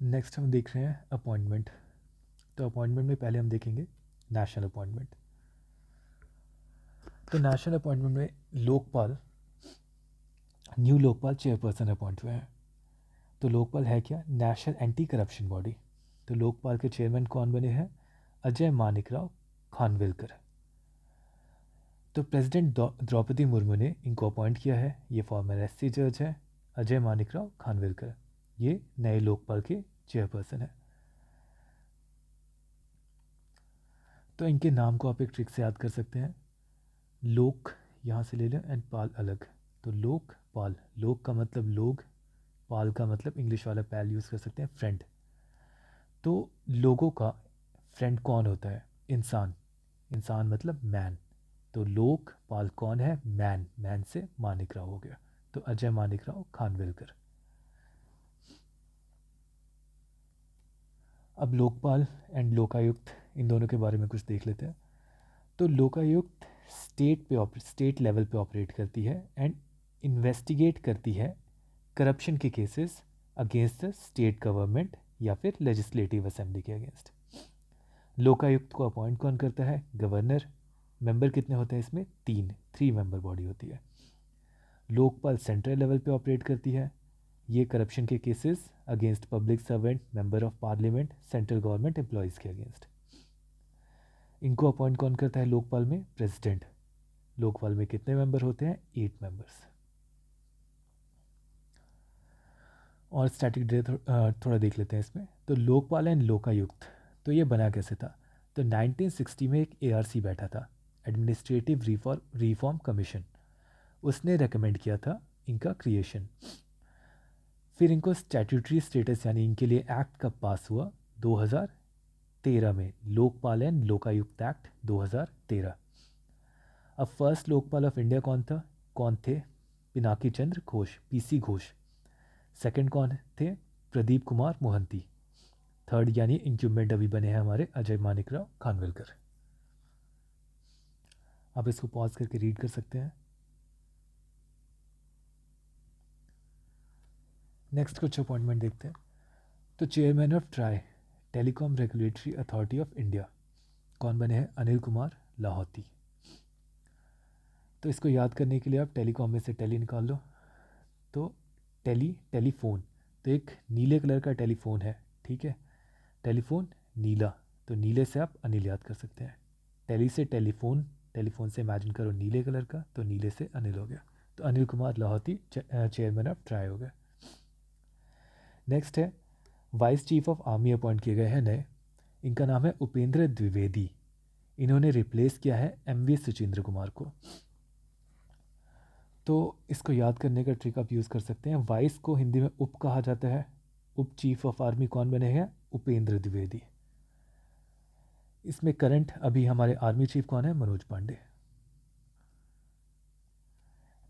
Next हम देख रहे हैं अपॉइंटमेंट। तो अपॉइंटमेंट में पहले हम देखेंगे नेशनल अपॉइंटमेंट। तो नेशनल अपॉइंटमेंट में Lokpal, new Lokpal chairperson appoint हुए हैं। तो लोकपाल है क्या? National anti corruption body. तो लोकपाल के चेयरमैन कौन बने हैं? अजय मानिकराव खानविलकर। तो प्रेसिडेंट द्रौपदी मुर्मू ने इनको अपॉइंट किया है। ये फॉर्मर एससी जज है अजय मानिकराव खानविलकर। ये नए लोकपाल के चेयरपर्सन है। तो इनके नाम को आप एक ट्रिक से याद कर सकते हैं। लोक यहाँ से ले लें एंड पाल अलग। तो लोक पाल, लोक का मतलब लोग, पाल का मतलब इंग्लिश वाला पैल यूज़ कर सकते हैं, फ्रेंड। तो लोगों का फ्रेंड कौन होता है? इंसान। इंसान मतलब मैन। तो लोक पाल कौन है? मैन। मैन से मानिकराव हो गया, तो अजय मानिकराव खानविलकर। अब लोकपाल एंड लोकायुक्त, इन दोनों के बारे में कुछ देख लेते हैं। तो लोकायुक्त स्टेट लेवल पे ऑपरेट करती है एंड इन्वेस्टिगेट करती है करप्शन के cases against the state government या फिर लेजिस्लेटिव असेंबली के अगेंस्ट। लोकायुक्त को अपॉइंट कौन करता है? गवर्नर। मेंबर कितने होते हैं इसमें? 3 मेंबर बॉडी होती है। लोकपाल सेंट्रल लेवल पे ऑपरेट करती है। ये करप्शन के cases against public servant, member of parliament, central government employees के अगेंस्ट। इनको अपॉइंट कौन करता है लोकपाल में? प्रेसिडेंट। लोकपाल में कितने मेंबर होते हैं? 8 मेंबर्स। और स्टैटिक डे थोड़ा देख लेते हैं इसमें। तो लोकपाल एंड लोकायुक्त, तो ये बना कैसे था? तो 1960 में एक एआरसी बैठा था, एडमिनिस्ट्रेटिव रिफॉर्म कमीशन। उसने रेकमेंड किया था इनका क्रिएशन। फिर इनको स्टैट्यूटरी स्टेटस यानी इनके लिए एक्ट कब पास हुआ? 2013 में, लोकपाल एंड लोकायुक्त एक्ट 2013। अब फर्स्ट लोकपाल ऑफ इंडिया कौन थे? पिनाकी चंद्र घोष, पीसी घोष। सेकंड कौन थे? प्रदीप कुमार मोहंती। थर्ड यानी इंक्यूबेंट अभी बने हैं हमारे अजय मानिकराव खानविलकर। आप इसको पॉज करके रीड कर सकते हैं। नेक्स्ट कुछ अपॉइंटमेंट देखते हैं। तो chairman of try, telecom regulatory authority of India, कौन बने हैं? अनिल कुमार लाहौती। तो इसको याद करने के लिए आप टेलीकॉम में से टेली निकाल लो। तो टेलीफोन, तो एक नीले कलर का टेलीफोन है, ठीक है। टेलीफोन नीला, तो नीले से आप अनिल याद कर सकते हैं। टेली से टेलीफोन, टेलीफोन से इमेजिन करो नीले कलर का, तो नीले से अनिल हो गया। तो Anil Kumar Lahoti chairman of TRAI हो गए। नेक्स्ट है vice chief of army appoint किए गए हैं नए। इनका नाम है उपेंद्र द्विवेदी। इन्होंने रिप्लेस किया है एमवी सुचिंद्र कुमार को। तो इसको याद करने का ट्रिक आप यूज़ कर सकते हैं। वाइस को हिंदी में उप कहा जाता है। उप चीफ ऑफ आर्मी कौन बने हैं? उपेंद्र द्विवेदी। इसमें करंट अभी हमारे आर्मी चीफ कौन है? मनोज पांडे।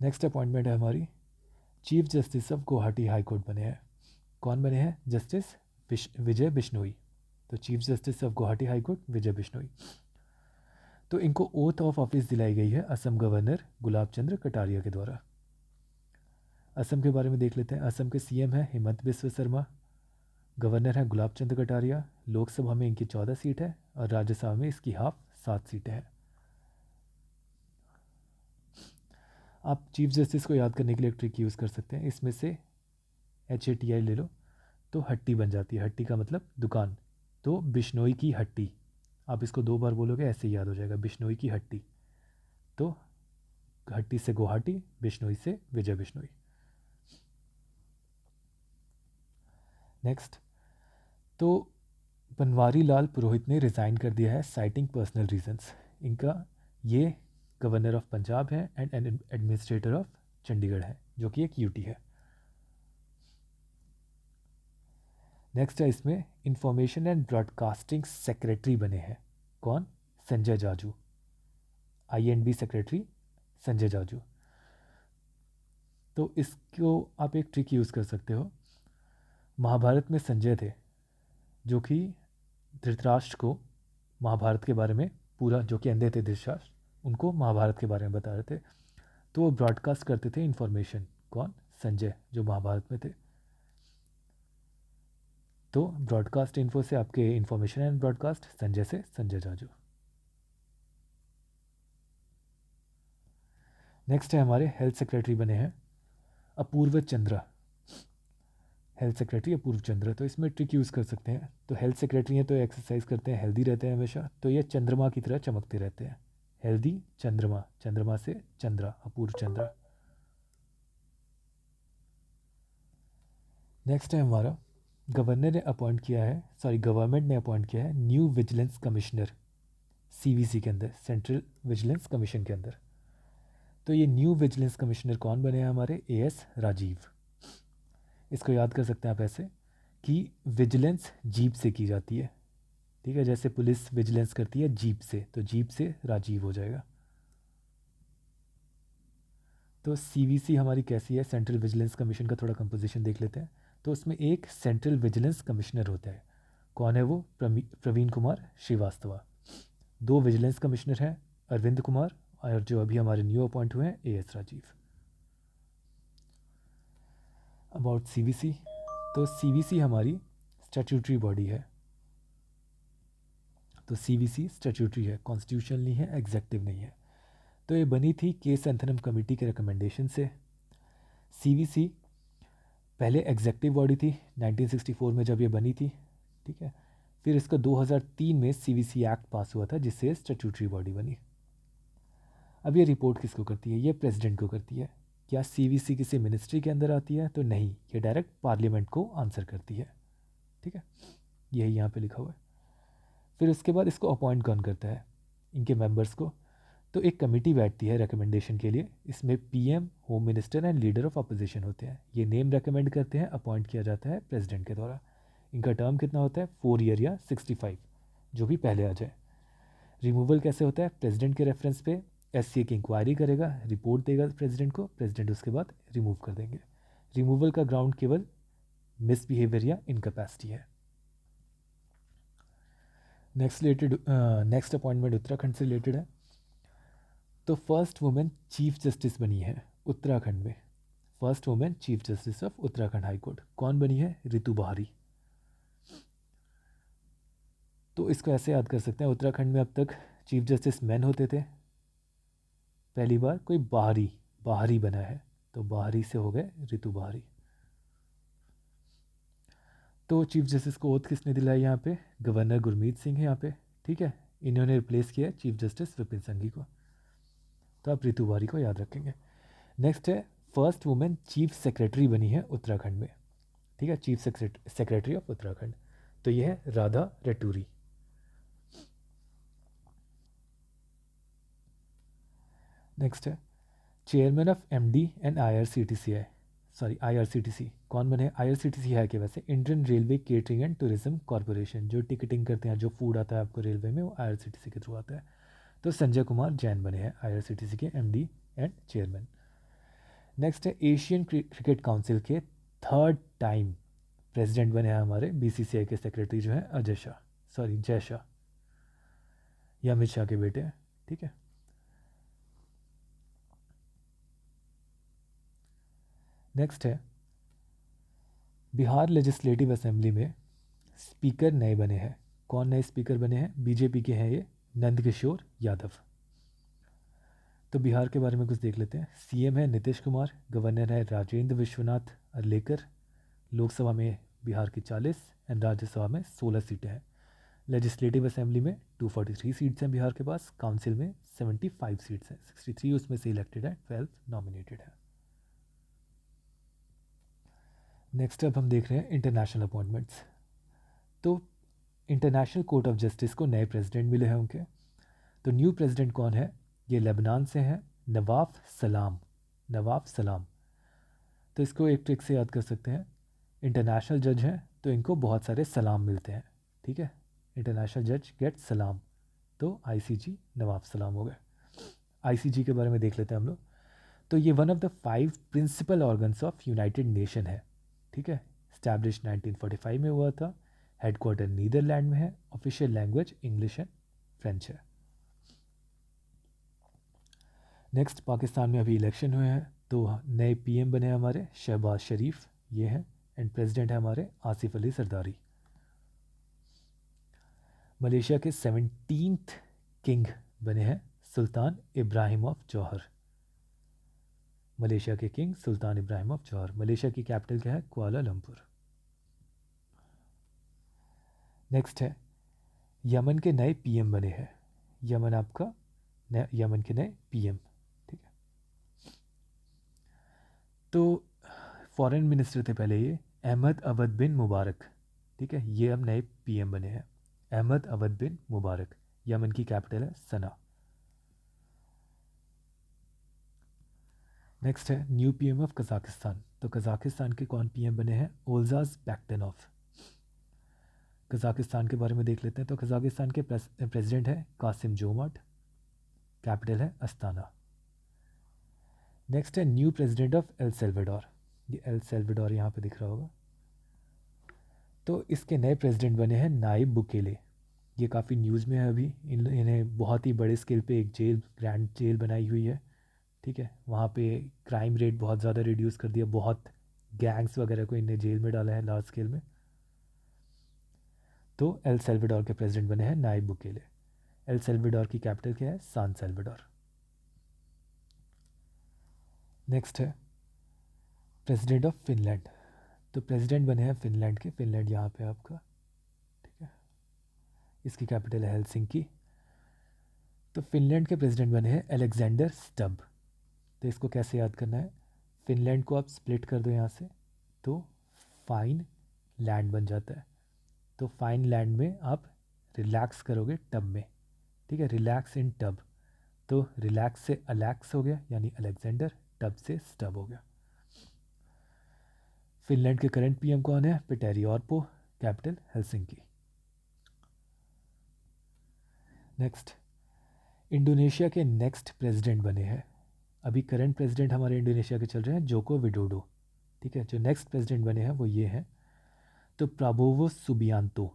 नेक्स्ट अपॉइंटमेंट है हमारी chief justice of Guwahati high court बने हैं। कौन बने हैं? जस्टिस विजय बिश्नोई। तो chief justice of Guwahati high court Vijay Bishnoi. तो इनको ओथ ऑफ ऑफिस दिलाई गई है असम गवर्नर गुलाब चंद्र कटारिया के द्वारा। असम के बारे में देख लेते हैं। असम के सीएम है हिमंत बिस्व शर्मा। गवर्नर है गुलाब चंद्र कटारिया। लोकसभा में इनकी 14 सीट है और राज्यसभा में इसकी हाफ 7 सीटें हैं। आप चीफ जस्टिस को याद करने के लिए एक ट्रिक यूज़ कर सकते हैं। इसमें से HATI ले लो, तो हट्टी बन जाती है। हट्टी का मतलब दुकान, तो बिश्नोई की हट्टी। आप इसको 2 बार बोलोगे ऐसे ही याद हो जाएगा, बिश्नोई की हट्टी। तो हट्टी से गुवाहाटी, बिश्नोई से विजय बिश्नोई। नेक्स्ट, तो बनवारी लाल पुरोहित ने रिज़ाइन कर दिया है साइटिंग पर्सनल रीजंस। इनका ये गवर्नर ऑफ पंजाब है एंड एडमिनिस्ट्रेटर ऑफ चंडीगढ़ है, जो कि एक यूटी है। नेक्स्ट है इसमें इंफॉर्मेशन एंड ब्रॉडकास्टिंग सेक्रेटरी बने हैं। कौन? संजय जाजू। INB secretary Sanjay Jaju. तो इसको आप एक ट्रिक यूज़ कर सकते हो। महाभारत में संजय थे, जो कि धृतराष्ट्र को महाभारत के बारे में पूरा, जो कि अंधे थे धृतराष्ट्र, उनको महाभारत के बारे में बता रहे थे। तो वो ब्रॉडकास्ट करते थे इन्फॉर्मेशन। कौन? संजय, जो महाभारत में थे। तो ब्रॉडकास्ट इन्फो से आपके इन्फॉर्मेशन एंड ब्रॉडकास्ट, संजय से संजय जाजू। नेक्स्ट है हमारे हेल्थ सेक्रेटरी बने हैं अपूर्व चंद्रा। हेल्थ सेक्रेटरी अपूर्व चंद्रा, तो इसमें ट्रिक यूज़ कर सकते हैं। तो हेल्थ सेक्रेटरी हैं तो एक्सरसाइज करते हैं, हेल्दी रहते हैं हमेशा, तो ये चंद्रमा की तरह चमकते रहते हैं। हेल्दी चंद्रमा, चंद्रमा से चंद्रा, अपूर्व चंद्रा। नेक्स्ट है हमारा गवर्नर ने अपॉइंट किया है, गवर्नमेंट ने अपॉइंट किया है न्यू विजिलेंस कमिश्नर सीवीसी के अंदर, सेंट्रल विजिलेंस कमीशन के अंदर। तो ये न्यू विजिलेंस कमिश्नर कौन बने हैं हमारे, एएस राजीव। इसको याद कर सकते हैं आप ऐसे कि विजिलेंस जीप से की जाती है, ठीक है, जैसे पुलिस विजिलेंस करती है जीप से, तो जीप से राजीव हो जाएगा। तो सीवीसी हमारी कैसी है, सेंट्रल विजिलेंस कमीशन का थोड़ा कंपोजिशन देख लेते हैं। तो उसमें एक सेंट्रल विजिलेंस कमिश्नर होता है, कौन है वो, प्रवीण कुमार श्रीवास्तव। दो विजिलेंस कमिश्नर हैं, अरविंद कुमार, और जो अभी हमारे न्यू अपॉइंट हुए हैं एएस राजीव। अबाउट सीवीसी, तो सीवीसी हमारी स्टैट्यूटरी बॉडी है। तो सीवीसी स्टैट्यूटरी है, कॉन्स्टिट्यूशनल नहीं है, एग्जेक्टिव नहीं है। तो ये बनी थी के सैंथनम कमेटी के रिकमेंडेशन से। सीवीसी पहले एग्जेक्टिव बॉडी थी 1964 में जब ये बनी थी, ठीक है। फिर इसका 2003 में सीवीसी एक्ट पास हुआ था जिससे स्टैट्यूटरी बॉडी बनी। अब ये रिपोर्ट किसको करती है, ये प्रेसिडेंट को करती है। क्या सीवीसी किसी मिनिस्ट्री के अंदर आती है, तो नहीं, ये डायरेक्ट पार्लियामेंट को आंसर करती है, ठीक है, यही यहाँ पे लिखा हुआ है। फिर उसके बाद इसको अपॉइंट कौन करता है, इनके मेंबर्स को। तो एक कमेटी बैठती है रिकमेंडेशन के लिए, इसमें PM, home minister and leader of opposition होते हैं। ये नेम रेकमेंड करते हैं, अपॉइंट किया जाता है प्रेसिडेंट के द्वारा। इनका टर्म कितना होता है, 4 ईयर या 65, जो भी पहले आ जाए। रिमूवल कैसे होता है, प्रेसिडेंट के रेफरेंस पे एससीए की इंक्वायरी करेगा, रिपोर्ट देगा प्रेसिडेंट को, प्रेसिडेंट उसके बाद रिमूव कर देंगे। रिमूवल का ग्राउंड केवल मिसबिहेवियर या इनकैपेसिटी है। नेक्स्ट अपॉइंटमेंट उत्तराखंड से रिलेटेड है। तो फर्स्ट वुमेन चीफ जस्टिस बनी है उत्तराखंड में, first women chief justice of Uttarakhand high court कौन बनी है, रितु बहारी। तो इसको ऐसे याद कर सकते हैं, उत्तराखंड में अब तक चीफ जस्टिस मैन होते थे, पहली बार कोई बाहरी बना है, तो बाहरी से हो गए रितु बहारी। तो चीफ जस्टिस को ओथ किसने दिलाई यहाँ पे, गवर्नर गुरमीत सिंह है यहाँ पे, ठीक है। इन्होंने रिप्लेस किया चीफ जस्टिस विपिन संघी को, तो आप रितु बहारी को याद रखेंगे। नेक्स्ट है फर्स्ट वुमेन चीफ सेक्रेटरी बनी है उत्तराखंड में, ठीक है, चीफ सेक्रेटरी ऑफ उत्तराखंड, तो ये है राधा रटूरी। नेक्स्ट है chairman of MD and IRCTC कौन बने, आईआरसीटीसी है कि वैसे Indian railway catering and tourism corporation, जो टिकटिंग करते हैं, जो फूड आता है आपको रेलवे में, वो आईआरसीटीसी के थ्रू आता है। तो संजय कुमार जैन बने हैं आईआरसीटीसी के एमडी एंड चेयरमैन। नेक्स्ट है एशियन क्रिकेट काउंसिल के थर्ड टाइम प्रेसिडेंट बने हैं हमारे बीसीसीआई के सेक्रेटरी जो हैं जय शाह, ये अमित शाह के बेटे हैं, ठीक है। नेक्स्ट है बिहार लेजिस्लेटिव असेंबली में स्पीकर नए बने हैं, कौन नए स्पीकर बने हैं, बीजेपी के हैं ये, नंदकिशोर यादव। तो बिहार के बारे में कुछ देख लेते हैं। सीएम है नीतीश कुमार, गवर्नर है राजेंद्र विश्वनाथ अर्लेकर, लोकसभा में बिहार की 40 एंड राज्यसभा में 16 सीटें हैं। लेजिस्लेटिव असेंबली में 243 सीट्स हैं बिहार के पास, काउंसिल में 75 सीट्स हैं, 63 उसमें से इलेक्टेड है, 12 नॉमिनेटेड है। नेक्स्ट अब हम देख रहे हैं इंटरनेशनल अपॉइंटमेंट्स। तो इंटरनेशनल कोर्ट ऑफ जस्टिस को नए प्रेसिडेंट मिले हैं उनके। तो न्यू प्रेसिडेंट कौन है, ये लेबनान से हैं, नवाफ सलाम। तो इसको एक ट्रिक से याद कर सकते हैं, इंटरनेशनल जज हैं तो इनको बहुत सारे सलाम मिलते हैं, ठीक है, इंटरनेशनल जज गेट सलाम, तो आईसीजी नवाब सलाम हो गए। आईसीजी के बारे में देख लेते हैं हम लोग। तो ये one of the 5 principal organs of United Nation है, ठीक है, स्टैब्लिश 1945 में हुआ था, हेडक्वार्टर नीदरलैंड में है, official language English and French है। नेक्स्ट पाकिस्तान में अभी इलेक्शन हुए हैं, तो नए पीएम बने हमारे शहबाज शरीफ, ये हैं, एंड प्रेसिडेंट है हमारे आसिफ अली जरदारी। मलेशिया के 17th किंग बने हैं Sultan Ibrahim of Johor. Malaysia के king Sultan Ibrahim of Johor. Malaysia की कैपिटल क्या है? कुआलालंपुर। नेक्स्ट है, यमन के नए पीएम बने हैं। यमन आपका यमन के नए पीएम, ठीक है। तो फॉरेन मिनिस्टर थे पहले ये, अहमद अवध बिन मुबारक, ठीक है। ये अब नए पीएम बने हैं, अहमद अवध बिन मुबारक। यमन की कैपिटल है सना। नेक्स्ट है न्यू पीएम ऑफ कजाकिस्तान। तो कजाकिस्तान के कौन पीएम बने हैं? ओल्जाज बैक्टनोव। कजाकिस्तान के बारे में देख लेते हैं। तो कजाकिस्तान के प्रेसिडेंट है कासिम जोमार्ट, कैपिटल है अस्ताना। नेक्स्ट है new president of El Salvador. ये एल सल्वाडोर यहाँ पे दिख रहा होगा। तो इसके नए प्रेसिडेंट बने हैं नायब बुकेले। ये काफ़ी न्यूज़ में है अभी। इन्हें बहुत ही बड़े स्केल पे एक जेल, ग्रैंड जेल बनाई हुई है, ठीक है। वहाँ पे क्राइम रेट बहुत ज़्यादा रिड्यूस कर दिया, बहुत गैंग्स वगैरह को इन्हें जेल में डाला है लार्ज स्केल में। तो एल सल्वाडोर के प्रेसिडेंट बने हैं नायब बुकेले। एल सल्वाडोर की कैपिटल क्या है? सान सल्वाडोर। नेक्स्ट है प्रेसिडेंट ऑफ फिनलैंड। तो प्रेसिडेंट बने हैं फिनलैंड के, फिनलैंड यहाँ पे आपका, ठीक है। इसकी कैपिटल है हेलसिंकी। तो फिनलैंड के प्रेसिडेंट बने हैं अलेक्जेंडर स्टब। तो इसको कैसे याद करना है? फिनलैंड को आप स्प्लिट कर दो यहाँ से, तो फाइन लैंड बन जाता है। तो फाइन लैंड में आप रिलैक्स करोगे टब में, ठीक है। रिलैक्स इन टब, तो रिलैक्स से अलेक्स हो गया यानी अलेक्जेंडर, टब से स्टब हो गया। फिनलैंड के करंट पीएम कौन है? पेटेरी ऑर्पो, कैपिटल हेलसिंकी। नेक्स्ट, इंडोनेशिया के नेक्स्ट प्रेसिडेंट बने हैं। अभी करंट प्रेसिडेंट हमारे इंडोनेशिया के चल रहे हैं जोको विडोडो, ठीक है। जो नेक्स्ट प्रेसिडेंट बने हैं वो ये हैं। तो Prabowo Subianto,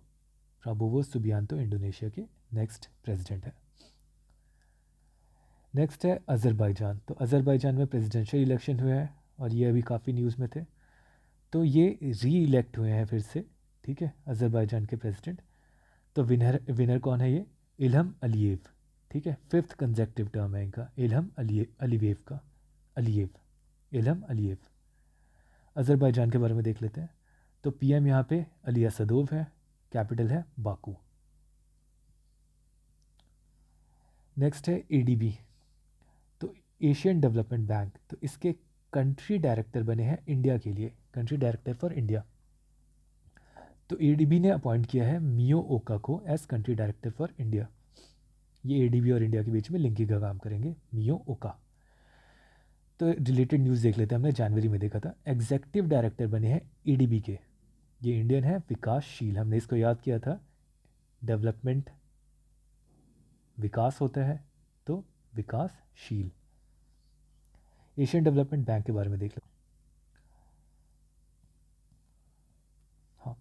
Prabowo Subianto Indonesia के नेक्स्ट प्रेसिडेंट है। नेक्स्ट है अज़रबैजान। तो अज़रबैजान में प्रेसिडेंशियल इलेक्शन हुए हैं और ये अभी काफ़ी न्यूज़ में थे। तो ये री इलेक्ट हुए हैं फिर से, ठीक है, अज़रबैजान के प्रेसिडेंट। तो विनर कौन है? ये इल्हम अलीयेव, ठीक है। 5th कंसेक्टिव टर्म है इनका, इल्हम अलीयेव का, अलीयेव, इल्हम अलीयेव। अज़रबैजान के बारे में देख लेते हैं। तो पीएम यहाँ पे अली असदोव है, कैपिटल है बाकू। नेक्स्ट है एडीबी। तो एशियन डेवलपमेंट बैंक। तो इसके कंट्री डायरेक्टर बने हैं इंडिया के लिए, कंट्री डायरेक्टर फॉर इंडिया। तो एडीबी ने अपॉइंट किया है मियो ओका को as country director for India. ये एडीबी और इंडिया के बीच में लिंकिंग का काम करेंगे, मियो ओका। तो रिलेटेड न्यूज़ देख लेते हैं, हमने जनवरी में देखा था। एग्जीक्यूटिव डायरेक्टर बने हैं एडीबी के, ये इंडियन है विकासशील। हमने इसको याद किया था, डेवलपमेंट विकास होता है, तो विकासशील। एशियन डेवलपमेंट बैंक के बारे में देख लो। हाँ,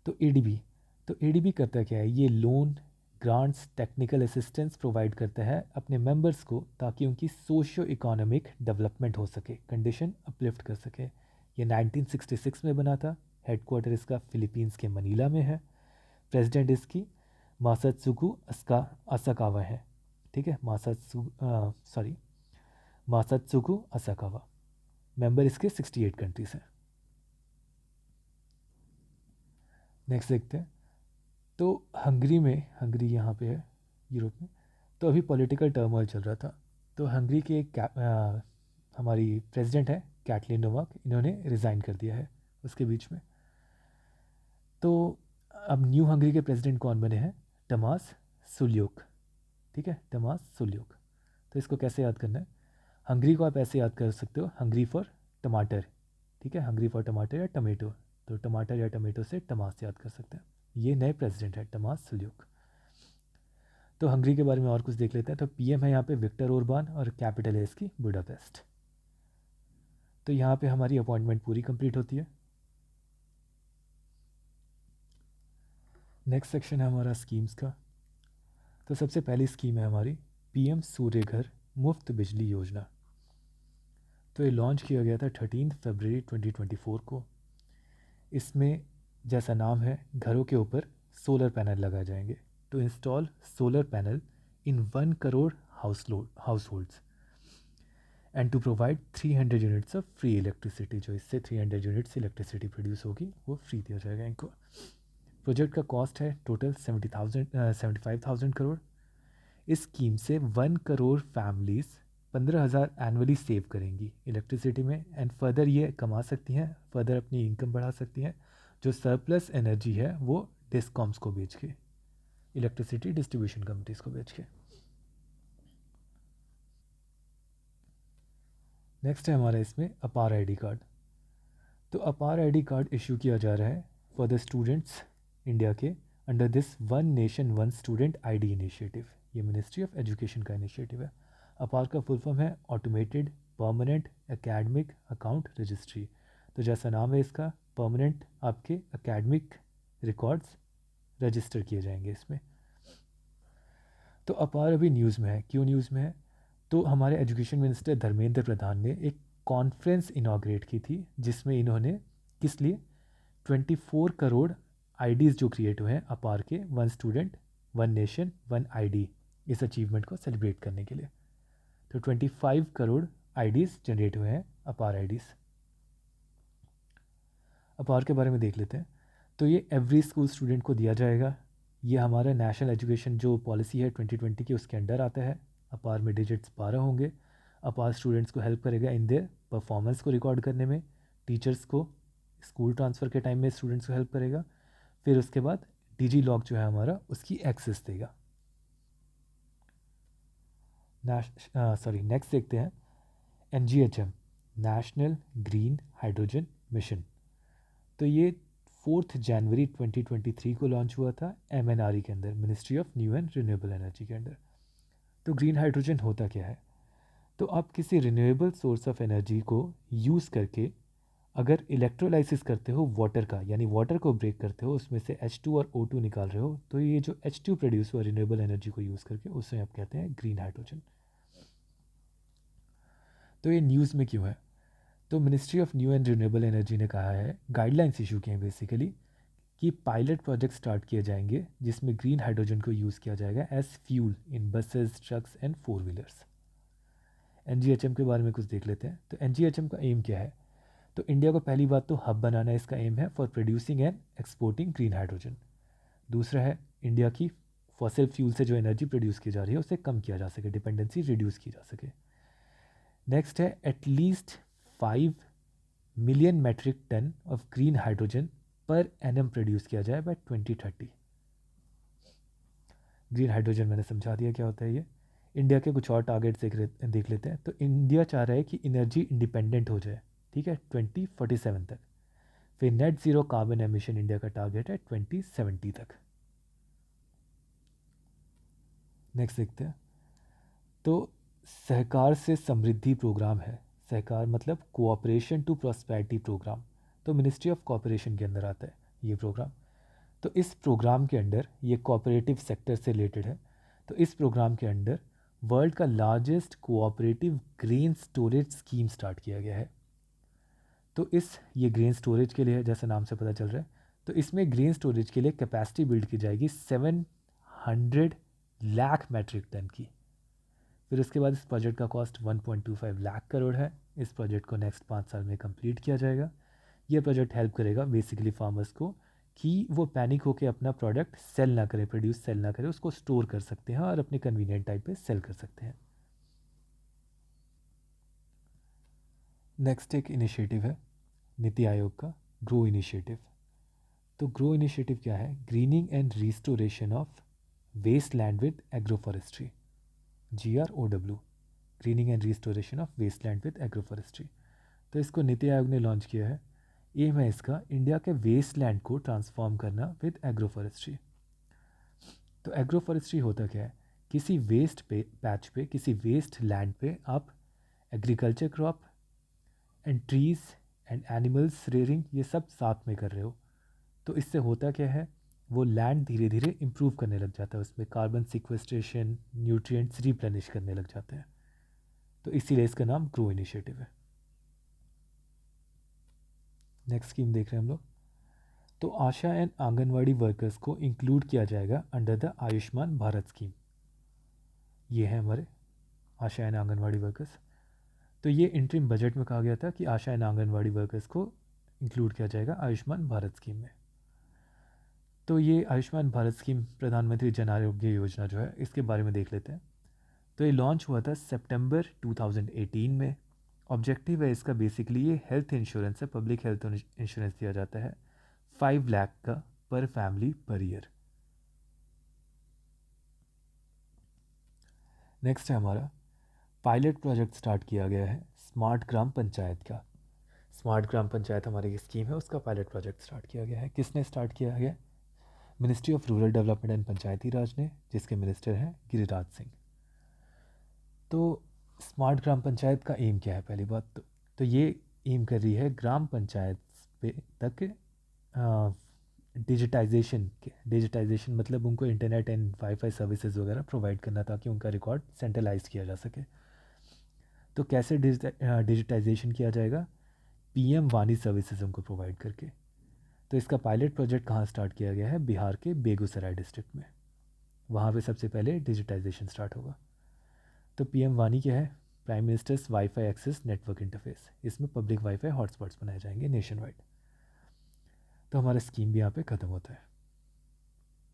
तो एडीबी, तो एडीबी करता क्या है? ये loan, grants, technical assistance provide करता है अपने मेंबर्स को, ताकि उनकी सोशियो इकोनॉमिक डेवलपमेंट हो सके, कंडीशन अपलिफ्ट कर सके। ये 1966 में बना था। हेडक्वार्टर इसका फिलीपींस के मनीला में है। प्रेसिडेंट इसकी मासात्सुगु असाकावा है, ठीक है। Masatsugu Asakawa. मेंबर इसके 68 कंट्रीज हैं। नेक्स्ट देखते हैं। तो हंगरी में, हंगरी यहाँ पे है यूरोप में। तो अभी पॉलिटिकल टर्मोइल चल रहा था। तो हंगरी के हमारी प्रेसिडेंट है कैटलिन नोवाक, इन्होंने रिज़ाइन कर दिया है उसके बीच में। तो अब न्यू हंगरी के प्रेसिडेंट कौन बने हैं? टमास सुल्यूक, ठीक है, टमास सुल्यूक। तो इसको कैसे याद करना है? हंगरी को आप ऐसे याद कर सकते हो, हंगरी फॉर टमाटर, ठीक है, हंगरी फॉर टमाटर या टमेटो। तो टमाटर या टमेटो से टमास याद कर सकते हैं। ये नए प्रेसिडेंट है टमास सुल्यूक। तो हंगरी के बारे में और कुछ देख लेते हैं। तो पीएम है यहाँ पे विक्टर ओरबान और कैपिटल है इसकी बुडापेस्ट। तो यहाँ पे हमारी अपॉइंटमेंट पूरी कंप्लीट होती है। नेक्स्ट सेक्शन है हमारा स्कीम्स का। तो सबसे पहली स्कीम है हमारी पीएम सूर्य घर मुफ्त बिजली योजना। तो ये लॉन्च किया गया था 13 फरवरी 2024 को। इसमें जैसा नाम है, घरों के ऊपर सोलर पैनल लगाए जाएंगे। to install solar panel in 1 crore households and to provide 300 units of free electricity. जो इससे 300 यूनिट्स इलेक्ट्रिसिटी प्रोड्यूस होगी वो फ्री दिया जाएगा इनको. प्रोजेक्ट का कॉस्ट है टोटल 75,000 करोड़. इस स्कीम से 1 करोड़ फैमिलीज़ 15,000 एनुअली सेव करेंगी इलेक्ट्रिसिटी में, एंड फर्दर ये कमा सकती हैं, फर्दर अपनी इनकम बढ़ा सकती हैं. जो सरप्लस एनर्जी है वो डिस्कॉम्स को बेच के, इलेक्ट्रिसिटी डिस्ट्रीब्यूशन कंपनीज को बेच के. नेक्स्ट है हमारा इसमें अपार आईडी कार्ड. तो अपार आईडी कार्ड इशू किया जा रहा है फॉर द स्टूडेंट्स इंडिया के under this one nation one student ID initiative. ये मिनिस्ट्री ऑफ एजुकेशन का इनिशिएटिव है. अपार का फुल फॉर्म है automated permanent academic account registry. तो जैसा नाम है इसका, परमानेंट आपके एकेडमिक रिकॉर्ड्स रजिस्टर किए जाएंगे इसमें. तो अपार अभी न्यूज़ में है. क्यों न्यूज़ में है? तो हमारे एजुकेशन मिनिस्टर धर्मेंद्र प्रधान ने एक कॉन्फ्रेंस इनाग्रेट की थी जिसमें इन्होंने किस लिए 24 करोड़ आईडीज़ जो क्रिएट हुए हैं अपार के, one student one nation one ID, इस अचीवमेंट को सेलिब्रेट करने के लिए. तो 25 करोड़ आईडीज़ जनरेट हुए हैं अपार आईडीज़. अपार के बारे में देख लेते हैं. तो ये एवरी स्कूल स्टूडेंट को दिया जाएगा. ये हमारा नेशनल एजुकेशन जो पॉलिसी है 2020 की उसके अंडर आता है. अपार में डिजिट्स 12 होंगे. अपार स्टूडेंट्स को हेल्प करेगा इन देयर परफॉर्मेंस को रिकॉर्ड करने में. टीचर्स को स्कूल ट्रांसफ़र के टाइम में स्टूडेंट्स को हेल्प करेगा. फिर उसके बाद डिजी लॉक जो है हमारा उसकी एक्सेस देगा. नेक्स्ट देखते हैं NGHM, national green hydrogen mission. तो ये 4 जनवरी 2023 को लॉन्च हुआ था MNRE के अंदर, ministry of new and renewable energy के अंदर. तो ग्रीन हाइड्रोजन होता क्या है? तो आप किसी रिन्यूएबल सोर्स ऑफ एनर्जी को यूज़ करके अगर इलेक्ट्रोलाइसिस करते हो वाटर का, यानी वाटर को ब्रेक करते हो, उसमें से H2 और O2 निकाल रहे हो, तो ये जो H2 प्रोड्यूस हुआ रिन्यूएबल एनर्जी को यूज़ करके, उसे आप कहते हैं ग्रीन हाइड्रोजन. तो ये न्यूज़ में क्यों है? तो ministry of new and renewable energy ने कहा है, गाइडलाइंस इशू किए हैं बेसिकली, कि पायलट प्रोजेक्ट स्टार्ट किए जाएंगे जिसमें ग्रीन हाइड्रोजन को यूज़ किया जाएगा as fuel in buses, trucks and 4 wheelers. NGHM के बारे में कुछ देख लेते हैं. तो NGHM का एम क्या है? तो इंडिया को पहली बात तो हब बनाना इसका एम है for producing and exporting green hydrogen. दूसरा है इंडिया की फॉसिल फ्यूल से जो एनर्जी प्रोड्यूस की जा रही है उसे कम किया जा सके, डिपेंडेंसी रिड्यूस की जा सके. नेक्स्ट है at least 5 million metric tonne of green hydrogen per annum produce किया जाए बाय 2030. ग्रीन हाइड्रोजन मैंने समझा दिया क्या होता है ये. इंडिया के कुछ और टारगेट्स देख लेते हैं. तो इंडिया चाह रहा है कि एनर्जी इंडिपेंडेंट हो जाए, ठीक है, 2047 तक. फिर net zero carbon emission India का टारगेट है 2070 तक. नेक्स्ट देखते हैं. तो सहकार से समृद्धि प्रोग्राम है. सहकार मतलब कोऑपरेशन टू प्रॉस्पेरिटी प्रोग्राम. तो मिनिस्ट्री ऑफ कोऑपरेशन के अंदर आता है ये प्रोग्राम. तो इस प्रोग्राम के अंडर, ये कोऑपरेटिव सेक्टर से रिलेटेड है, तो इस प्रोग्राम के अंडर वर्ल्ड का largest cooperative grain storage scheme start किया गया है. तो ये ग्रेन स्टोरेज के लिए है, जैसा नाम से पता चल रहा है. तो इसमें ग्रेन स्टोरेज के लिए कैपेसिटी बिल्ड की जाएगी 700 लाख मैट्रिक टन की. फिर उसके बाद इस प्रोजेक्ट का कॉस्ट 1.25 लाख करोड़ है. इस प्रोजेक्ट को नेक्स्ट 5 साल में कंप्लीट किया जाएगा. यह प्रोजेक्ट हेल्प करेगा बेसिकली फार्मर्स को कि वो पैनिक होकर अपना प्रोडक्ट सेल ना करें, प्रोड्यूस सेल ना करें, उसको स्टोर कर सकते हैं और अपने कन्वीनियंट टाइप पे सेल कर सकते हैं. नेक्स्ट एक इनिशिएटिव है नीति आयोग का, ग्रो इनिशिएटिव. तो ग्रो इनिशिएटिव क्या है? Greening and restoration of waste land with agroforestry, GROW, greening and restoration of waste land with agroforestry. तो इसको नीति आयोग ने लॉन्च किया है. एम है इसका इंडिया के वेस्ट लैंड को ट्रांसफॉर्म करना विद एग्रोफॉरेस्ट्री. तो एग्रोफॉरेस्ट्री होता क्या है? किसी वेस्ट पैच पे, किसी वेस्ट लैंड पे आप agriculture crop and trees and animals rearing ये सब साथ में कर रहे हो. तो इससे होता क्या है? वो लैंड धीरे धीरे इम्प्रूव करने लग जाता है, उसमें कार्बन सिक्वेस्ट्रेशन, न्यूट्रिएंट्स रिप्लेनिश करने लग जाते हैं. तो इसीलिए इसका नाम ग्रो इनिशिएटिव है. नेक्स्ट स्कीम देख रहे हैं हम लोग. तो आशा एंड आंगनवाड़ी वर्कर्स को इंक्लूड किया जाएगा under the Ayushman Bharat scheme. ये है हमारे आशा एंड आंगनवाड़ी वर्कर्स। तो ये इंटरिम बजट में कहा गया था कि आशा एंड आंगनवाड़ी वर्कर्स को इंक्लूड किया जाएगा आयुष्मान भारत स्कीम में। तो ये आयुष्मान भारत स्कीम प्रधानमंत्री जन आरोग्य योजना जो है इसके बारे में देख लेते हैं। तो ये लॉन्च हुआ था सितंबर 2018 में। ऑब्जेक्टिव है इसका बेसिकली ये हेल्थ इंश्योरेंस है, पब्लिक हेल्थ इंश्योरेंस दिया जाता है 5 लाख का पर फैमिली पर ईयर। नेक्स्ट है हमारा पायलट प्रोजेक्ट स्टार्ट किया गया है स्मार्ट ग्राम पंचायत का। स्मार्ट ग्राम पंचायत हमारी स्कीम है, उसका पायलट प्रोजेक्ट स्टार्ट किया गया है। किसने स्टार्ट किया गया? Ministry of rural development and Panchayati Raj ने, जिसके मिनिस्टर हैं गिरिराज सिंह। तो स्मार्ट ग्राम पंचायत का एम क्या है? पहली बात तो ये एम कर रही है ग्राम पंचायत पे तक डिजिटाइजेशन मतलब उनको इंटरनेट एंड वाईफाई सर्विसेज वगैरह प्रोवाइड करना ताकि उनका रिकॉर्ड सेंट्रलाइज किया जा सके। तो कैसे डिजिटाइजेशन किया जाएगा? पीएम वानी सर्विसेज उनको प्रोवाइड करके। तो इसका पायलट प्रोजेक्ट कहाँ स्टार्ट किया गया है? बिहार के बेगूसराय डिस्ट्रिक्ट में। वहाँ पे सबसे पहले डिजिटाइजेशन स्टार्ट होगा। तो पीएम वानी क्या है? Prime ministers wifi access network interface. इसमें पब्लिक वाईफाई हॉटस्पॉट्स बनाए जाएंगे नेशन वाइड। तो हमारा स्कीम भी यहाँ पे ख़त्म होता है।